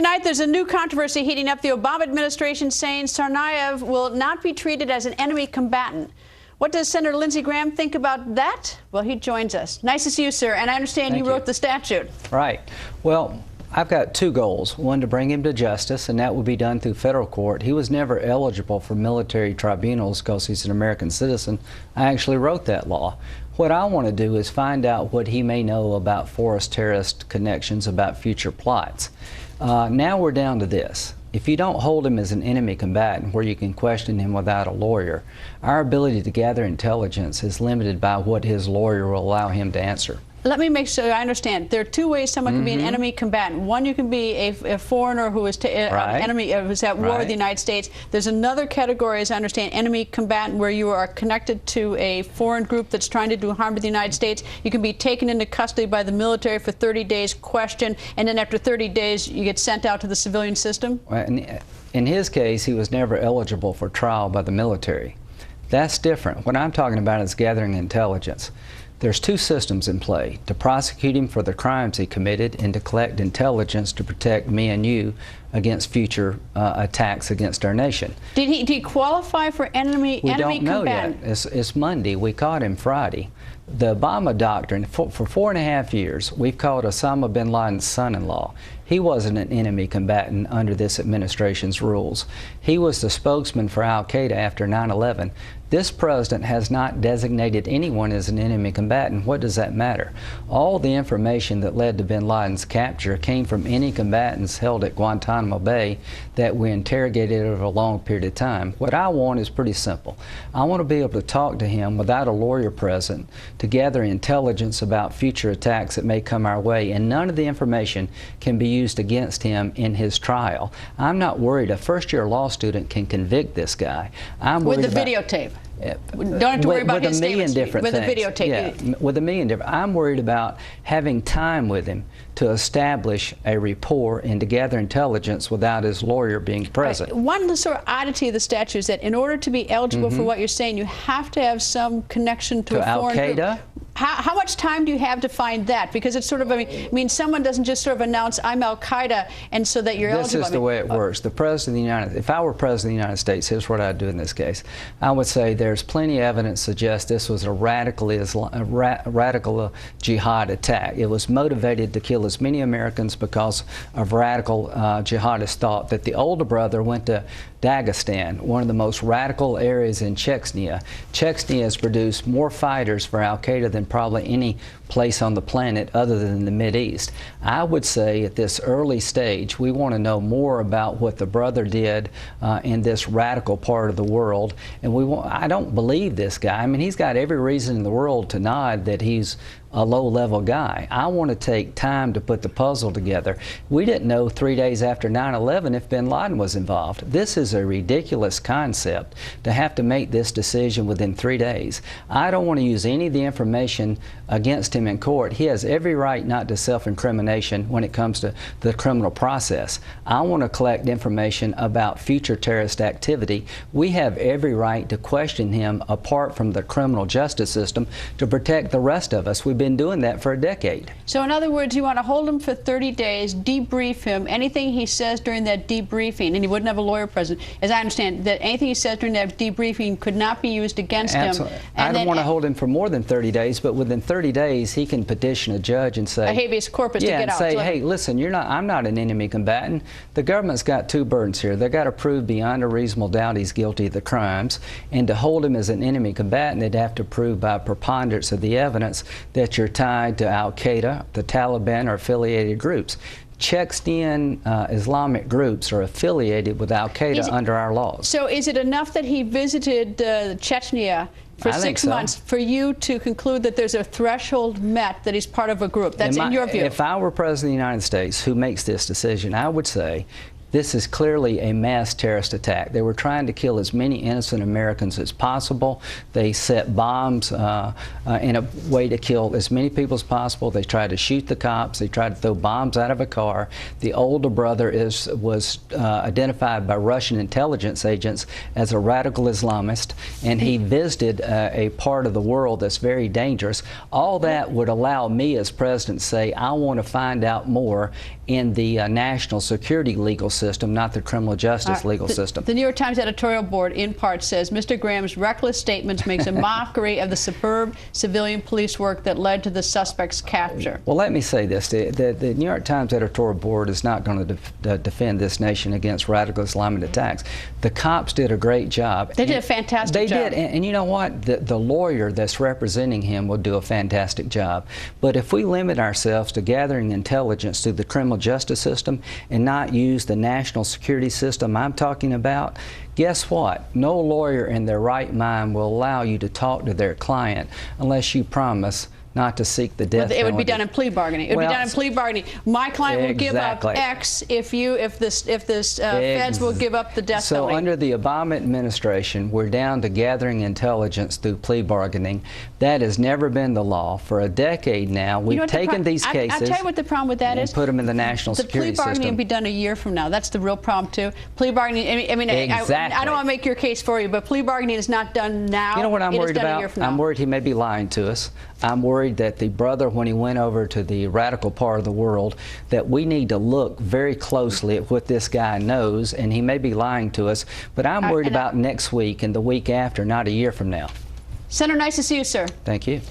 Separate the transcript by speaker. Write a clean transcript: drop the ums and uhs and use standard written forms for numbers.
Speaker 1: Tonight, there's a new controversy heating up. The Obama administration saying Tsarnaev will not be treated as an enemy combatant. What does Senator Lindsey Graham think about that? Well, he joins us. Nice to see you, sir. And I understand you wrote the statute.
Speaker 2: Right. Well, I've got two goals. One, to bring him to justice, and that will be done through federal court. He was never eligible for military tribunals because he's an American citizen. I actually wrote that law. What I want to do is find out what he may know about forest terrorist connections, about future plots. Now we're down to this. If you don't hold him as an enemy combatant where you can question him without a lawyer, our ability to gather intelligence is limited by what his lawyer will allow him to answer.
Speaker 1: Let me make sure I understand. There are two ways someone can be an enemy combatant. One, you can be a foreigner who is enemy, who's at war with the United States. There's another category, as I understand, enemy combatant, where you are connected to a foreign group that's trying to do harm to the United States. You can be taken into custody by the military for 30 days, questioned, and then after 30 days, you get sent out to the civilian system.
Speaker 2: In his case, he was never eligible for trial by the military. That's different. What I'm talking about is gathering intelligence. There's two systems in play: to prosecute him for the crimes he committed and to collect intelligence to protect me and you against future attacks against our nation.
Speaker 1: Did he qualify for enemy combatant?
Speaker 2: We don't know yet. It's Monday. We caught him Friday. The Obama Doctrine, for 4.5 years, we've called Osama bin Laden's son-in-law. He wasn't an enemy combatant under this administration's rules. He was the spokesman for al-Qaeda after 9/11. This president has not designated anyone as an enemy combatant. What does that matter? All the information that led to bin Laden's capture came from any combatants held at Guantanamo Bay that we interrogated over a long period of time. What I want is pretty simple. I want to be able to talk to him without a lawyer present to gather intelligence about future attacks that may come our way, and none of the information can be used against him in his trial. I'm not worried. A first-year law student can convict this guy. I'm worried
Speaker 1: with the videotape. Don't have to worry about his statements. With the videotape.
Speaker 2: Yeah, with a million different. I'm worried about having time with him to establish a rapport and to gather intelligence without his lawyer being present.
Speaker 1: Right. One sort of oddity of the statute is that in order to be eligible for what you're saying, you have to have some connection to a foreign group.
Speaker 2: al-Qaeda?
Speaker 1: How much time do you have to find that? Because it's sort of, I mean, someone doesn't just sort of announce, I'm al-Qaeda, and so that you're eligible.
Speaker 2: This is the way it works. The President of the United, if I were President of the United States, here's what I'd do in this case. I would say there's plenty of evidence to suggest this was a radical jihad attack. It was motivated to kill as many Americans because of radical jihadist thought, that the older brother went to Dagestan, one of the most radical areas in Chechnya. Chechnya has produced more fighters for al-Qaeda than probably any place on the planet other than the Mideast. I would say at this early stage, we want to know more about what the brother did in this radical part of the world. And I don't believe this guy. I mean, he's got every reason in the world to nod that he's a low-level guy. I want to take time to put the puzzle together. We didn't know 3 days after 9/11 if bin Laden was involved. This is a ridiculous concept to have to make this decision within 3 days. I don't want to use any of the information against him in court. He has every right not to self-incrimination when it comes to the criminal process. I want to collect information about future terrorist activity. We have every right to question him apart from the criminal justice system to protect the rest of us. We've been doing that for a decade.
Speaker 1: So in other words, you want to hold him for 30 days, debrief him, anything he says during that debriefing, and he wouldn't have a lawyer present, as I understand, that anything he says during that debriefing could not be used against him.
Speaker 2: I don't want to hold him for more than 30 days, but within 30 days, he can petition a judge and say,
Speaker 1: a habeas corpus to get out.
Speaker 2: Say, hey, listen, I'm not an enemy combatant. The government's got two burdens here. They've got to prove beyond a reasonable doubt he's guilty of the crimes, and to hold him as an enemy combatant, they'd have to prove by preponderance of the evidence that you're tied to al-Qaeda, the Taliban, or affiliated groups. Chechen Islamic groups are affiliated with al-Qaeda under our laws.
Speaker 1: So is it enough that he visited Chechnya for 6 months for you to conclude that there's a threshold met that he's part of a group? That's in your view.
Speaker 2: If I were President of the United States who makes this decision, I would say, This is clearly a mass terrorist attack. They were trying to kill as many innocent Americans as possible. They set bombs in a way to kill as many people as possible. They tried to shoot the cops. They tried to throw bombs out of a car. The older brother was identified by Russian intelligence agents as a radical Islamist, and he visited a part of the world that's very dangerous. All that would allow me as president to say, I want to find out more in the national security legal system, not the criminal justice legal system.
Speaker 1: The New York Times editorial board in part says Mr. Graham's reckless statements makes a mockery of the superb civilian police work that led to the suspect's capture.
Speaker 2: Well, let me say this. The New York Times editorial board is not going to defend this nation against radical Islamic attacks. The cops did a great job.
Speaker 1: They did a fantastic job.
Speaker 2: They did, and you know what? The lawyer that's representing him will do a fantastic job. But if we limit ourselves to gathering intelligence through the criminal justice system and not use the national security system I'm talking about, guess what? No lawyer in their right mind will allow you to talk to their client unless you promise not to seek the death penalty.
Speaker 1: It would be done in plea bargaining. It would be done in plea bargaining. My client will give up X if this feds will give up the death penalty.
Speaker 2: So under the Obama administration, we're down to gathering intelligence through plea bargaining. That has never been the law. For a decade now, we've taken these cases.
Speaker 1: I'll tell you what the problem with that is.
Speaker 2: Put them in the national security system.
Speaker 1: The plea bargaining will be done a year from now. That's the real problem too. Plea bargaining. I mean,
Speaker 2: exactly.
Speaker 1: I don't want to make your case for you, but plea bargaining is not done now.
Speaker 2: You know what I'm worried about? I'm worried he may be lying to us. I'm worried that the brother, when he went over to the radical part of the world, that we need to look very closely at what this guy knows, and he may be lying to us. But I'm worried about next week and the week after, not a year from now.
Speaker 1: Senator, nice to see you, sir.
Speaker 2: Thank you.